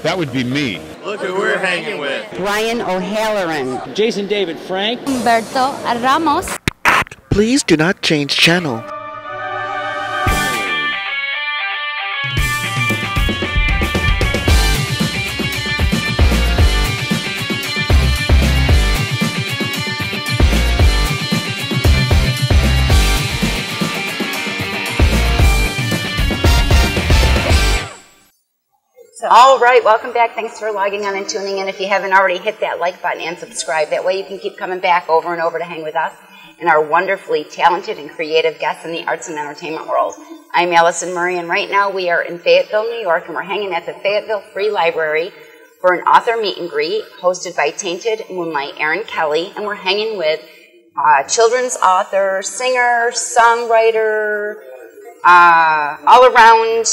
That would be me. Look who we're hanging with. Ryan O'Halloran. Jason David Frank. Humberto Ramos. Please do not change channel. All right, welcome back. Thanks for logging on and tuning in. If you haven't already, hit that like button and subscribe. That way you can keep coming back over and over to hang with us and our wonderfully talented and creative guests in the arts and entertainment world. I'm Allison Murray, and right now we are in Fayetteville, New York, and we're hanging at the Fayetteville Free Library for an author meet and greet hosted by Tainted Moonlight Erin Kelly, and we're hanging with children's author, singer, songwriter, all-around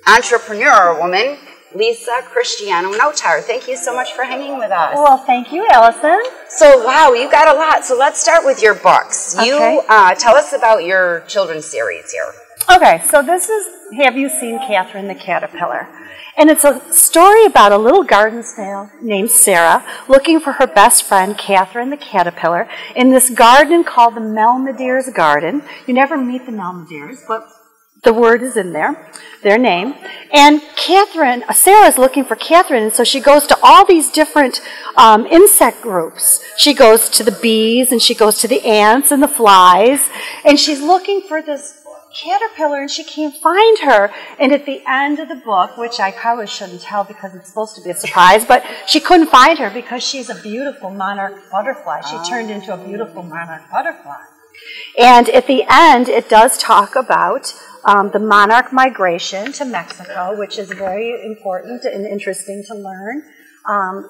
entrepreneur woman, Lisa Cristiano Notar. Thank you so much for hanging with us. Well, thank you, Allison. So, wow, you got a lot. So let's start with your books. Okay. You tell us about your children's series here. Okay, so this is Have You Seen Catherine the Caterpillar? And it's a story about a little garden snail named Sarah looking for her best friend, Catherine the Caterpillar, in this garden called the Melmadear's Garden. You never meet the Melmadears, but the word is in there, their name. And Sarah's looking for Catherine, and so she goes to all these different insect groups. She goes to the bees, and she goes to the ants and the flies, and she's looking for this caterpillar, and she can't find her. And at the end of the book, which I probably shouldn't tell because it's supposed to be a surprise, but she couldn't find her because she's a beautiful monarch butterfly. She turned into a beautiful monarch butterfly. And at the end, it does talk about the monarch migration to Mexico, which is very important and interesting to learn,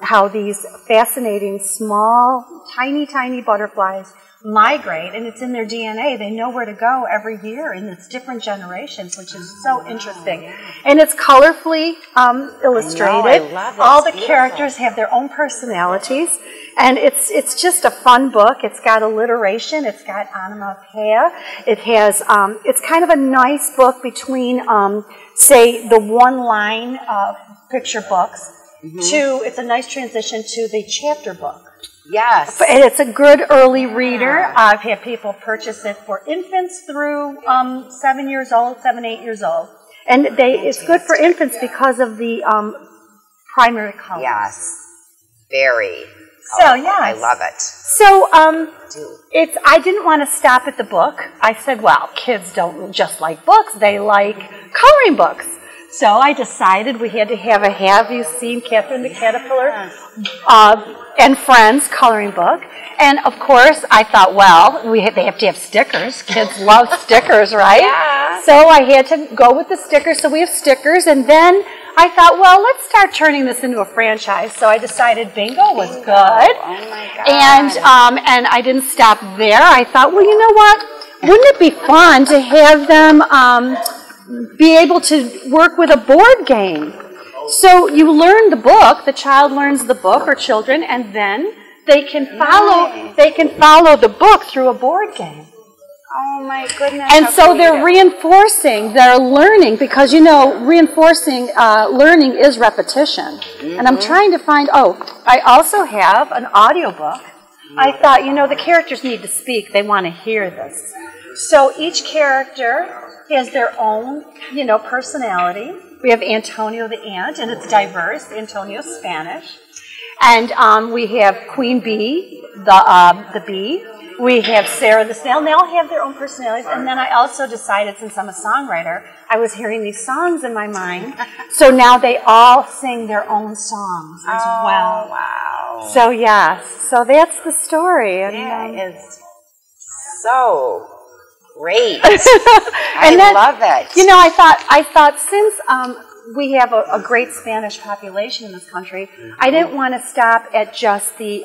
how these fascinating, small, tiny, tiny butterflies migrate, and it's in their DNA. They know where to go every year, and it's different generations, which is so interesting. And it's colorfully illustrated. I love it. All the characters have their own personalities, and it's just a fun book. It's got alliteration. It's got onomatopoeia. It has, it's kind of a nice book between, say, the one-line picture books to, it's a nice transition to the chapter book. Yes. And it's a good early reader. I've had people purchase it for infants through 7 years old, 7, 8 years old. And it's good for infants because of the primary colors. Yes. Very. So, yes. I love it. So, I didn't want to stop at the book. I said, well, kids don't just like books, they like coloring books. So I decided we had to have a Have You Seen Catherine the Caterpillar and Friends coloring book. And, of course, I thought, well, they have to have stickers. Kids love stickers, right? Yeah. So I had to go with the stickers. So we have stickers. And then I thought, well, let's start turning this into a franchise. So I decided bingo was good. Oh, my God. And I didn't stop there. I thought, well, you know what? Wouldn't it be fun to have them be able to work with a board game? So you learn the book, the child learns the book, or children, and then they can follow the book through a board game. Oh my goodness. And so they're reinforcing their learning, because reinforcing learning is repetition. And I'm trying to find, I also have an audiobook. I thought, the characters need to speak. They want to hear this. So each character has their own, personality. We have Antonio the ant, and it's diverse. Antonio's Spanish. And we have Queen Bee, the bee. We have Sarah the snail, and they all have their own personalities. And then I also decided, since I'm a songwriter, I was hearing these songs in my mind. So now they all sing their own songs as well. Wow. So, yes. So that's the story. And, that is so great. I love it. I thought since we have a great Spanish population in this country, I didn't want to stop at just the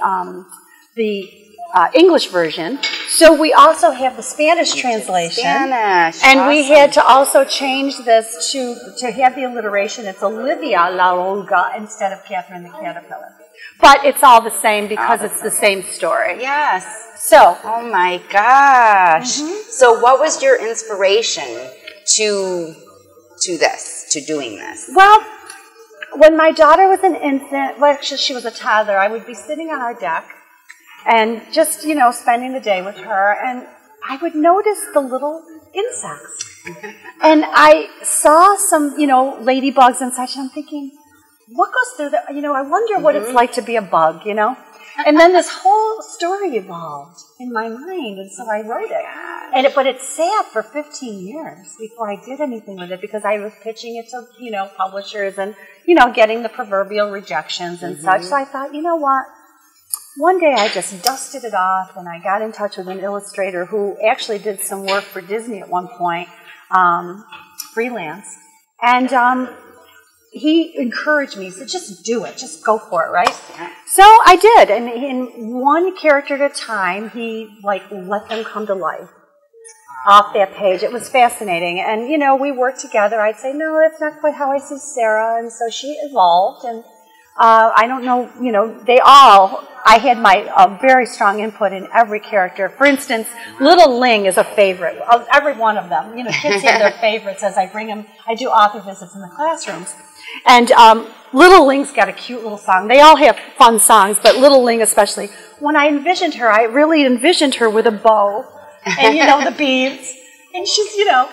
English version. So we also have the Spanish translation. Spanish. And we had to also change this to have the alliteration. It's Olivia La Olga instead of Catherine the Caterpillar. But it's all the same because it's the same story. Yes. So. Oh my gosh. So what was your inspiration to doing this? Well, when my daughter was an infant, well, actually she was a toddler, I would be sitting on our deck and just, spending the day with her, and I would notice the little insects. And I saw some, ladybugs and such, and I'm thinking, what goes through that? I wonder what it's like to be a bug, And then this whole story evolved in my mind, and so I wrote it. But it sat for 15 years before I did anything with it, because I was pitching it to, publishers and, getting the proverbial rejections and such. So I thought, you know what? One day I just dusted it off, and I got in touch with an illustrator who actually did some work for Disney at one point, freelance. And he encouraged me. He said, just do it. Just go for it, right? So I did. And in one character at a time, he, let them come to life off that page. It was fascinating. And, we worked together. I'd say, no, that's not quite how I see Sarah. And so she evolved. And I don't know, I had my very strong input in every character. For instance, Little Ling is a favorite of every one of them. Kids have their favorites as I bring them. I do author visits in the classrooms. And Little Ling's got a cute little song. They all have fun songs, but Little Ling especially. When I envisioned her, I really envisioned her with a bow and, the beads. And she's, she's a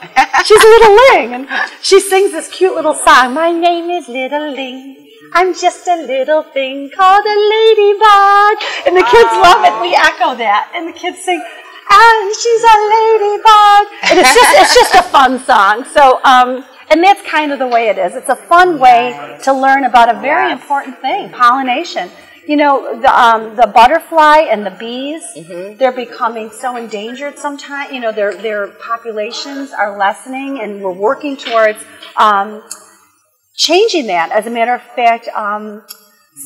little Ling. And she sings this cute little song. My name is Little Ling. I'm just a little thing called a ladybug. And the kids love it. We echo that. And the kids sing, and she's a ladybug. And it's just a fun song. So, and that's kind of the way it is. It's a fun way to learn about a very important thing, pollination. The butterfly and the bees, they're becoming so endangered sometimes. Their populations are lessening, and we're working towards changing that. As a matter of fact,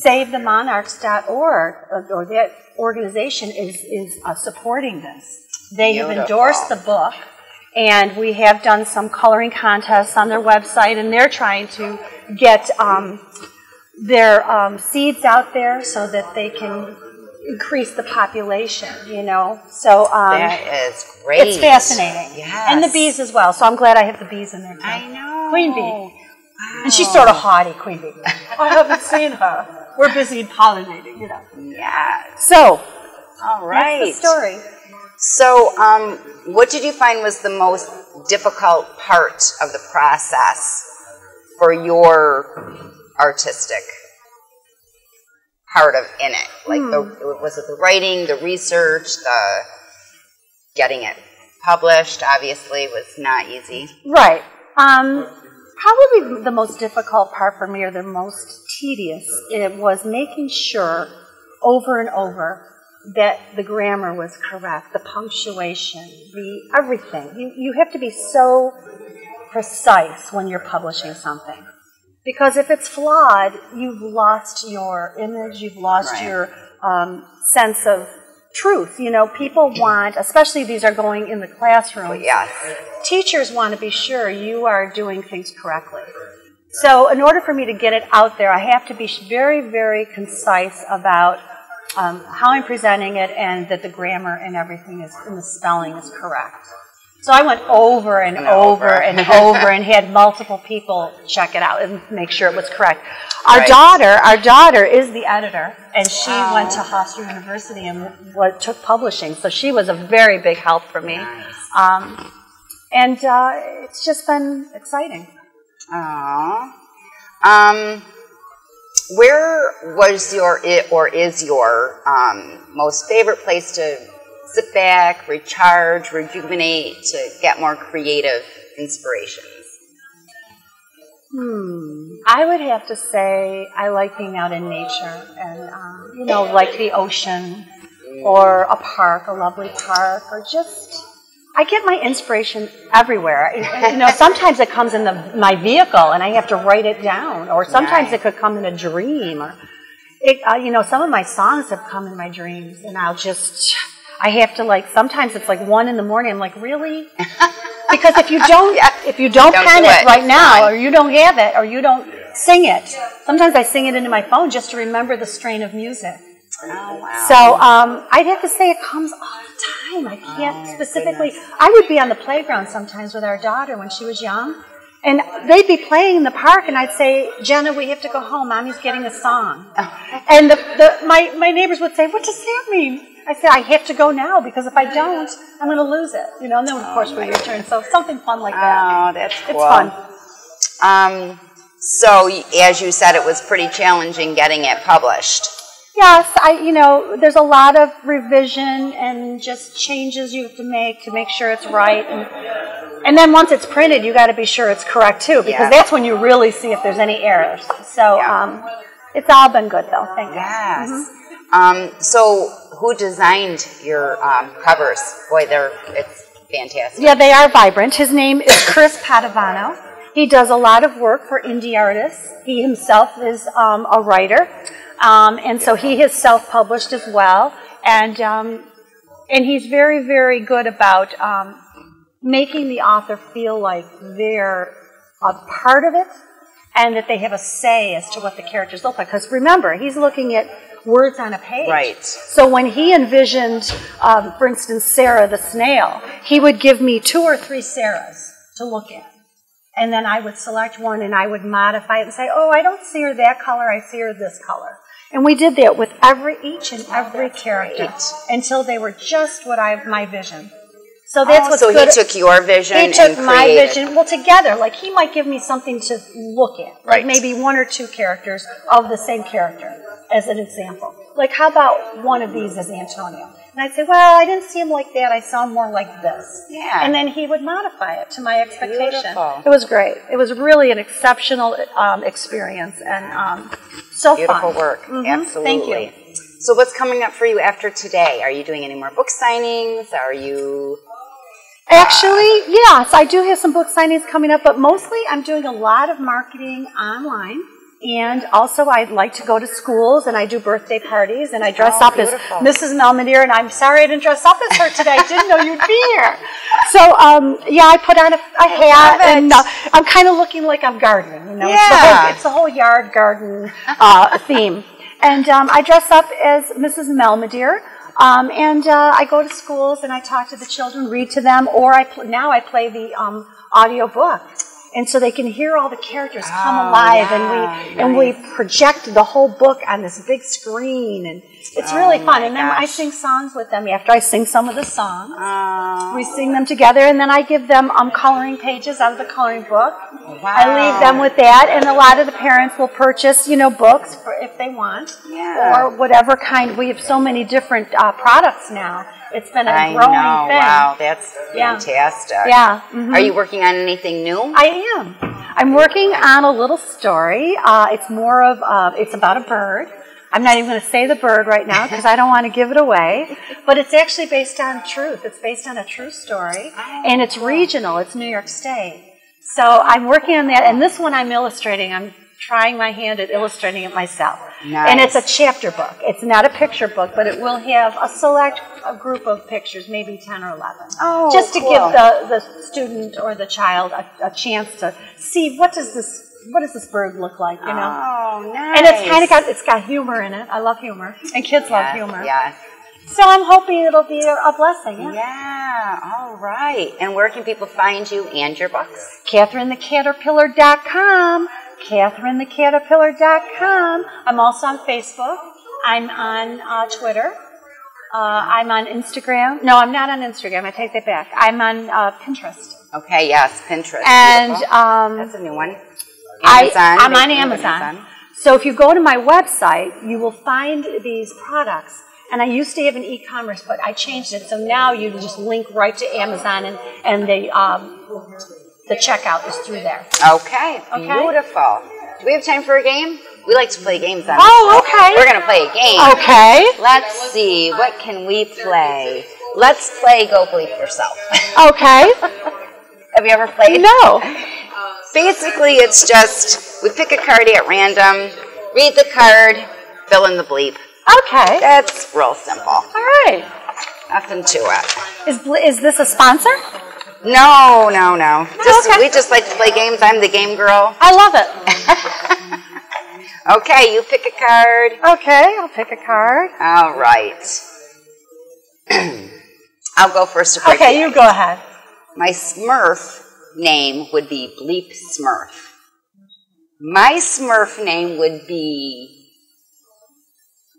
SaveTheMonarchs.org, or that organization, is supporting this. They have endorsed the book, and we have done some coloring contests on their website, and they're trying to get their seeds out there so that they can increase the population, So that is great. It's fascinating. Yes. And the bees as well, so I'm glad I have the bees in there too. I know. Queen bee. Wow. And she's sort of haughty, Queen bee. I haven't seen her. We're busy pollinating, Yeah. So, all right. That's the story. So, what did you find was the most difficult part of the process for your artistic part of in it? Was it the writing, the research, the getting it published? Obviously, was not easy. Right. Probably the most difficult part for me, or the most tedious, it was making sure over and over that the grammar was correct, the punctuation, everything. You have to be so precise when you're publishing something. Because if it's flawed, you've lost your image, you've lost your sense of truth. People want, especially these are going in the classroom, teachers want to be sure you are doing things correctly. So in order for me to get it out there, I have to be very, very concise about how I'm presenting it, and that the grammar and everything and the spelling is correct. So I went over and over and over and had multiple people check it out and make sure it was correct. Our daughter is the editor, and she went to Hofstra University and took publishing. So she was a very big help for me. Nice. And it's just been exciting. Where was is your most favorite place to sit back, recharge, rejuvenate, to get more creative inspirations? I would have to say I like being out in nature, and like the ocean, or a park, a lovely park, or just, I get my inspiration everywhere. Sometimes it comes in my vehicle, and I have to write it down, or sometimes it could come in a dream, or some of my songs have come in my dreams, and I have to sometimes it's 1 in the morning. I'm like, really? Because if you don't pen it right now, or you don't have it, or you don't sing it, sometimes I sing it into my phone just to remember the strain of music. Oh, wow. So I'd have to say it comes all the time. I can't specifically. Goodness. I would be on the playground sometimes with our daughter when she was young, And they'd be playing in the park, and I'd say, Jenna, we have to go home. Mommy's getting a song. And my neighbors would say, what does that mean? I said, I have to go now, because if I don't, I'm going to lose it. And then, of course, we return. So something fun like that. Oh, that's cool. It's fun. So, as you said, it was pretty challenging getting it published. Yes, there's a lot of revision and just changes you have to make sure it's right. And then once it's printed, you got to be sure it's correct, too, because that's when you really see if there's any errors. So it's all been good, though. Thank you. Yes. Mm-hmm. So who designed your covers? Boy, it's fantastic. Yeah, they are vibrant. His name is Chris Padovano. He does a lot of work for indie artists. He himself is a writer, and so he has self-published as well. And he's very, very good about making the author feel like they're a part of it and that they have a say as to what the characters look like. Because remember, he's looking at words on a page. Right. So when he envisioned, for instance, Sarah the snail, he would give me 2 or 3 Sarahs to look at. And then I would select one and I would modify it and say, oh, I don't see her that color, I see her this color. And we did that with each and every character until they were just what my vision. So that's what's good. So he took your vision and created. He took my vision, together. Like, he might give me something to look at. Like maybe 1 or 2 characters of the same character, as an example. Like, how about one of these as Antonio? And I'd say, well, I didn't see him like that. I saw him more like this. Yeah. And then he would modify it to my expectation. Beautiful. It was great. It was really an exceptional experience and so Beautiful fun. work. Mm-hmm. Absolutely. Thank you. So what's coming up for you after today? Are you doing any more book signings? Are you... Actually, yes, I do have some book signings coming up, but mostly I'm doing a lot of marketing online. And also, I'd like to go to schools, and I do birthday parties, and I dress up as Mrs. Melmadear, and I'm sorry I didn't dress up as her today. I didn't know you'd be here. So, I put on a hat, and I'm kind of looking like I'm gardening. Yeah. It's the whole yard garden theme. And I dress up as Mrs. Melmadear, and I go to schools, and I talk to the children, read to them, or now I play the audio book. And so they can hear all the characters come alive, and we project the whole book on this big screen, and it's really fun. And then I sing songs with them after I sing some of the songs. We sing them together, and then I give them coloring pages out of the coloring book. Wow. I leave them with that, and a lot of the parents will purchase, books if they want, or whatever kind. We have so many different products now. It's been a growing thing. Wow, that's fantastic. Yeah. Mm-hmm. Are you working on anything new? I am. I'm working on a little story. It's more of, it's about a bird. I'm not even going to say the bird right now because I don't want to give it away. But it's actually based on truth. It's based on a true story. And it's regional. It's New York State. So I'm working on that. And this one I'm illustrating. I'm trying my hand at illustrating it myself. Nice. And it's a chapter book. It's not a picture book, but it will have a group of pictures, maybe 10 or 11. Oh, just to give the student or the child a chance to see what does this bird look like, Oh, nice. And it's got humor in it. I love humor. And kids love humor. Yeah. So I'm hoping it'll be a blessing. Yeah, all right. And where can people find you and your books? CatherineTheCaterpillar.com. CatherineTheCaterpillar.com. I'm also on Facebook. I'm on Twitter. I'm on Instagram. No, I'm not on Instagram. I take that back. I'm on Pinterest. Okay, yes, Pinterest. And that's a new one. Amazon. I'm on Amazon. So if you go to my website, you will find these products. And I used to have an e-commerce, but I changed it. So now you just link right to Amazon, and the checkout is through there. Okay, beautiful. Do we have time for a game? We like to play games on okay. We're going to play a game. Okay. Let's see. What can we play? Let's play Go Bleep Yourself. Okay. Have you ever played? No. Basically, it's just we pick a card at random, read the card, fill in the bleep. Okay. That's real simple. All right. Nothing to it. Is this a sponsor? No. We just like to play games. I'm the game girl. I love it. Okay, you pick a card. Okay, I'll pick a card. All right. I'll go first. Okay, you go ahead. My Smurf name would be Bleep Smurf. My Smurf name would be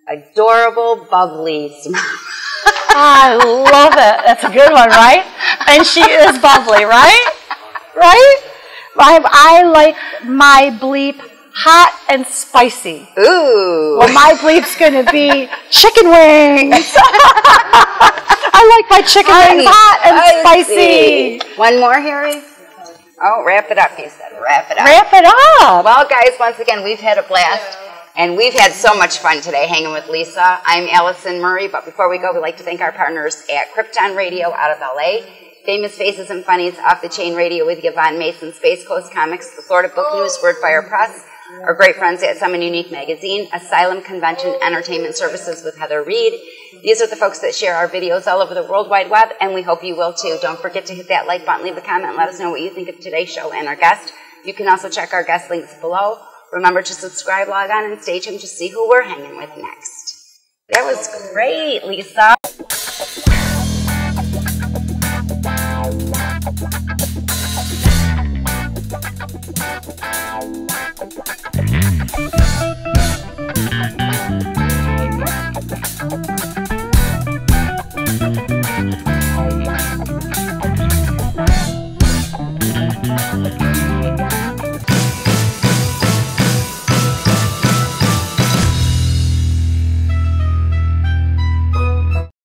Adorable Bubbly Smurf. I love it. That's a good one, right? And she is bubbly, right? Right? I like my Bleep hot and spicy. Ooh. Well, my Bleep's going to be chicken wings. I like my chicken wings hot and spicy. One more, Harry? Oh, wrap it up, he said. Wrap it up. Wrap it up. Well, guys, once again, we've had a blast. And we've had so much fun today hanging with Lisa. I'm Allison Murray, but before we go, we'd like to thank our partners at Krypton Radio out of LA, Famous Faces and Funnies, Off the Chain Radio with Yvonne Mason, Space Coast Comics, the Florida Book News, Wordfire Press, our great friends at Summon Unique Magazine, Asylum Convention Entertainment Services with Heather Reed. These are the folks that share our videos all over the World Wide Web, and we hope you will too. Don't forget to hit that like button, leave a comment, and let us know what you think of today's show and our guest. You can also check our guest links below. Remember to subscribe, log on, and stay tuned to see who we're hanging with next. That was great, Lisa.